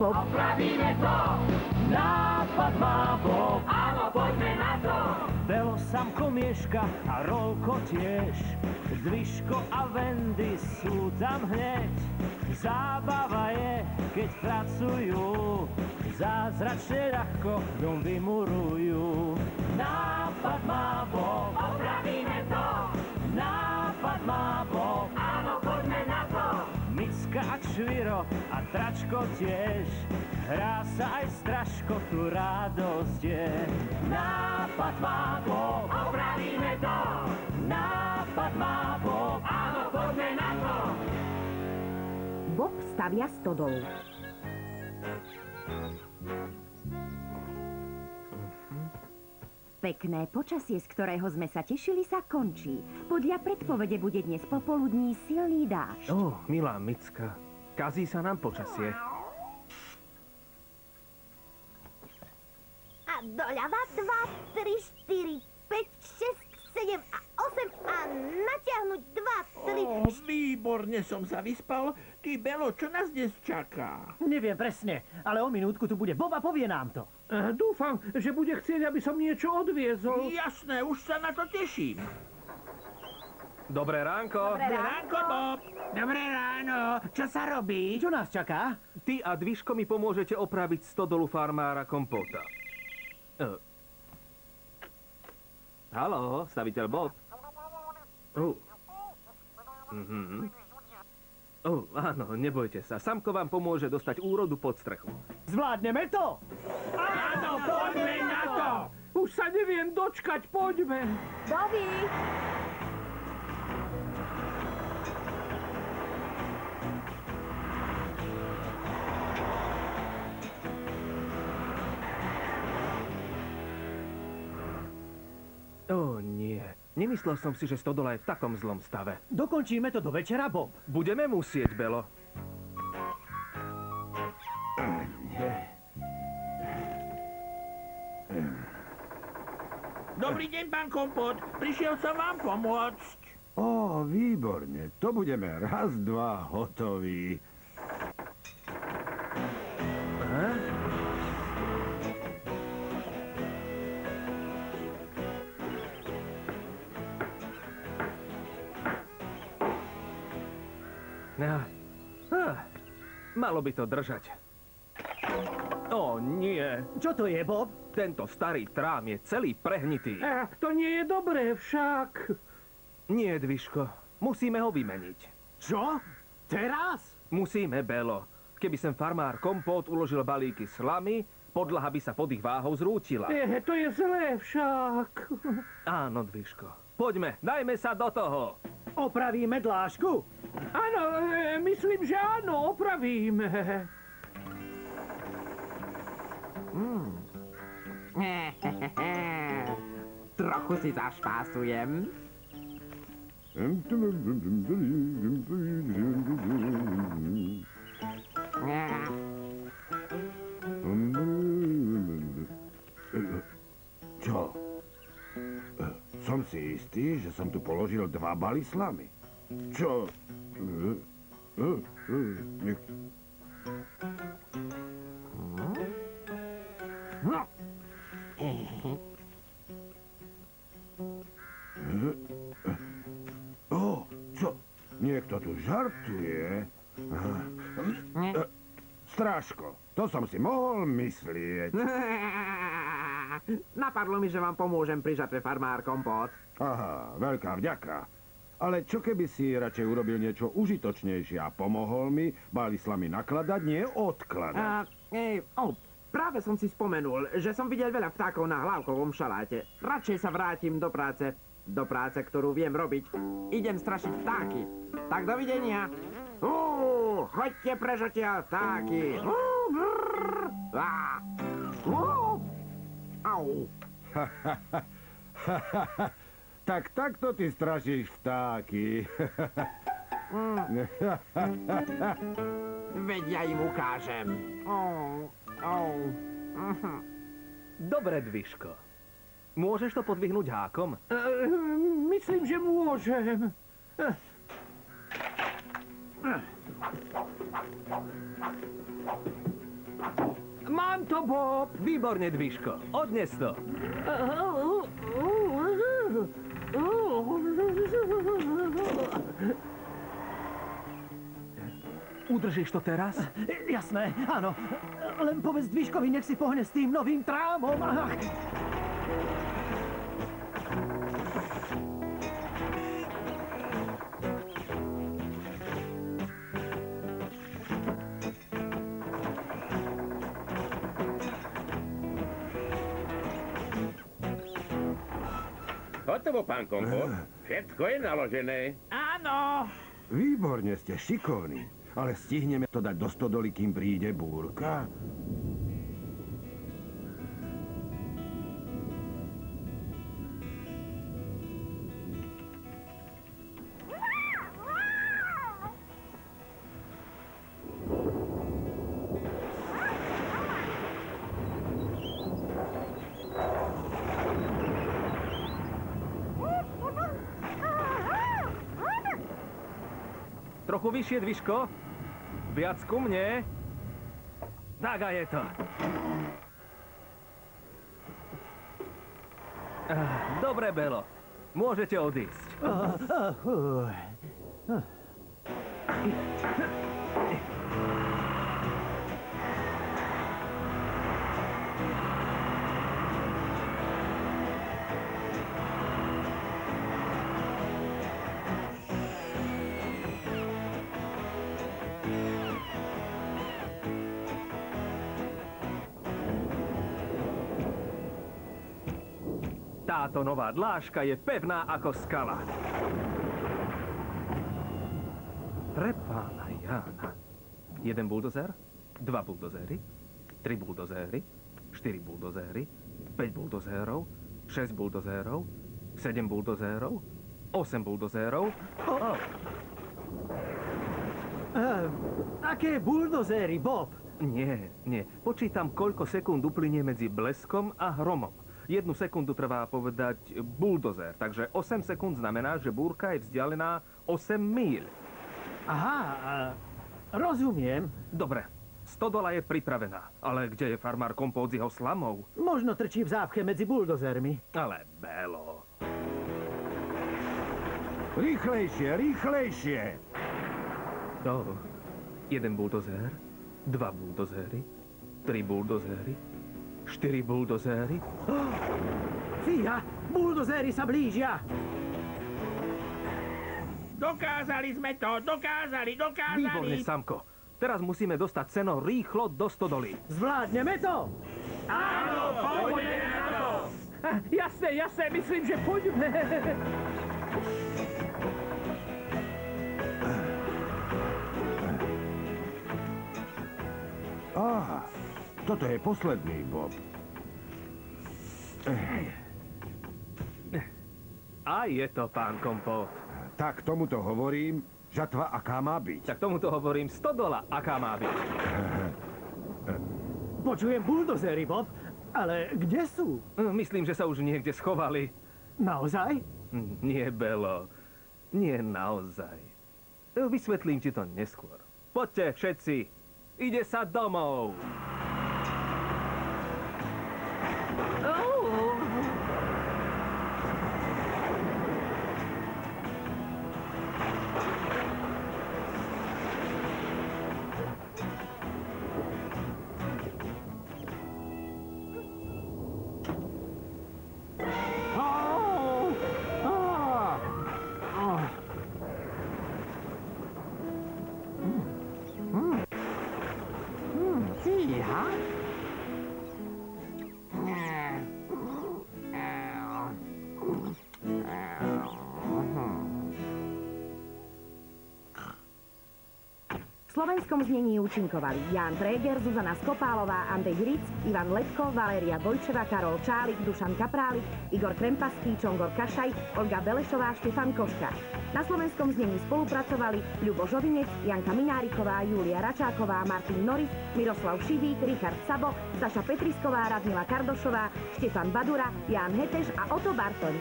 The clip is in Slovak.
Bob. Opravíme to! Nápad má Bob! Áno, poďme na to! Belo, Samko, Mieška a Rolko tiež. Zvyško a Vendy sú tam hneď. Zábava je, keď pracujú. Zázračne ľahko dom vymurujú. Nápad má Bob. Opravíme to! Nápad má Bob. Áno, poďme na to! Micka a Čviro a Tračko tiež. Hrá sa aj Straško, tu radosť je. Nápad má Bob. Opravíme to! Nápad má Bob. Áno, poďme na to! Bob stavia stodolu. Pekné počasie, z ktorého sme sa tešili, sa končí. Podľa predpovede bude dnes popoludní silný dážď. Milá Micka, kazí sa nám počasie. A doľava 2, 3, 4, 5, 6, 7 a 8 a natiahnuť 2, 3... Výborne som sa vyspal. Ty, Belo, čo nás dnes čaká? Neviem presne, ale o minútku tu bude Bob a povie nám to. Dúfam, že bude chcieť, aby som niečo odviezol. Jasné, už sa na to teším. Dobré ránko. Dobré ránko, Bob. Dobré ráno. Čo sa robí? Čo nás čaká? Ty a Dviško mi pomôžete opraviť stodolu farmára Kompóta. Haló, staviteľ Bob. Áno, nebojte sa. Samko vám pomôže dostať úrodu pod strechu. Zvládneme to! Áno, poďme na to. Už sa neviem dočkať, poďme. Bobby! Nie. Nemyslel som si, že stodola je v takom zlom stave. Dokončíme to do večera, Bob. Budeme musieť, Belo. Dobrý deň, pán Kompot. Prišiel som vám pomôcť. Výborne. To budeme raz, dva, hotoví. Malo by to držať. Nie. Čo to je, Bob? Tento starý trám je celý prehnitý. To nie je dobré však. Nie, Dviško. Musíme ho vymeniť. Čo? Teraz? Musíme, Belo. Keby sem farmár Kompót uložil balíky slamy, podlaha by sa pod ich váhou zrútila. To je zlé však. Áno, Dviško. Poďme, dajme sa do toho. Opravíme dlášku? Áno, myslím, že áno, opravíme. Trochu si zašpásujem. Čo? Som si istý, že som tu položil 2 baly slamy. Čo? Čo? Niekto tu žartuje? Strážko, to som si mohol myslieť. Napadlo mi, že vám pomôžem pri žatve, farmár Kompot. Aha, veľká vďaka. Ale čo keby si radšej urobil niečo užitočnejšie a pomohol mi baly slamy nakladať, nie odkladať? Práve som si spomenul, že som videl veľa vtákov na hlavkovom šaláte. Radšej sa vrátim do práce. Do práce, ktorú viem robiť. Idem strašiť vtáky. Tak dovidenia. Choďte preč odtiaľ, vtáky. Au. Tak takto ty strašíš vtáky. Veď ja im ukážem. Dobre, Dviško. Môžeš to podvihnúť hákom? Myslím, že môžem. Mám to, Bob! Výborne, Dviško. Odnes to. Udržíš to teraz? Jasné, áno. Len povedz Dviškovi, nech si pohne s tým novým trámom. Ach. Hotovo, pán Kompot. Všetko je naložené. Áno. Výborne, ste šikovní. Ale stihneme to dať do stodoly, kým príde búrka? Trochu vyššie, Dviško. Viac ku mne. Tak a je to. Dobre, Belo. Môžete odísť. Táto nová dlážka je pevná ako skala. Pre pána Jána. 1 buldozer, 2 buldozéry, 3 buldozéry, 4 buldozéry, 5 buldozérov, 6 buldozérov, 7 buldozérov, 8 buldozérov. Aké buldozéry, Bob? Nie. Počítam, koľko sekúnd uplynie medzi bleskom a hromom. 1 sekundu trvá povedať buldozer, takže 8 sekúnd znamená, že búrka je vzdialená 8 míľ. Aha, rozumiem. Dobre, stodola je pripravená, ale kde je farmár Kompot s jeho slamou? Možno trčí v zápche medzi buldozermi. Ale Belo. Rýchlejšie, rýchlejšie! 1 buldozer, 2 buldozéry, 3 buldozéry, 4 buldozéry. Fíha, buldozéry sa blížia. Dokázali sme to, dokázali. Výborne, Samko. Teraz musíme dostať seno rýchlo do stodoly. Zvládneme to? Áno, pôjdeme na to. Jasné, myslím, že poďme. Á, toto je posledný, Bob. A je to, pán Kompot. Tak tomuto hovorím, žatva aká má byť. Tak tomuto hovorím stodola, aká má byť. Počujem buldozéry, Bob, ale kde sú? Myslím, že sa už niekde schovali. Naozaj? Nie, Belo. Nie naozaj. Vysvetlím ti to neskôr. Poďte všetci. Ide sa domov. Fíha. V slovenskom znení účinkovali Ján Tréger, Zuzana Skopálová, Andrej Hric, Ivan Letko, Valéria Gojčeva, Karol Čálik, Dušan Kaprálik, Igor Krempaský, Čongor Kašaj, Olga Belešová, Štefan Koška. Na slovenskom znení spolupracovali Ľubo Žovinec, Janka Mináriková, Júlia Račáková, Martin Noris, Miroslav Šivík, Richard Sabo, Saša Petrisková, Radmila Kardošová, Štefan Badura, Ján Heteš a Oto Bartoň.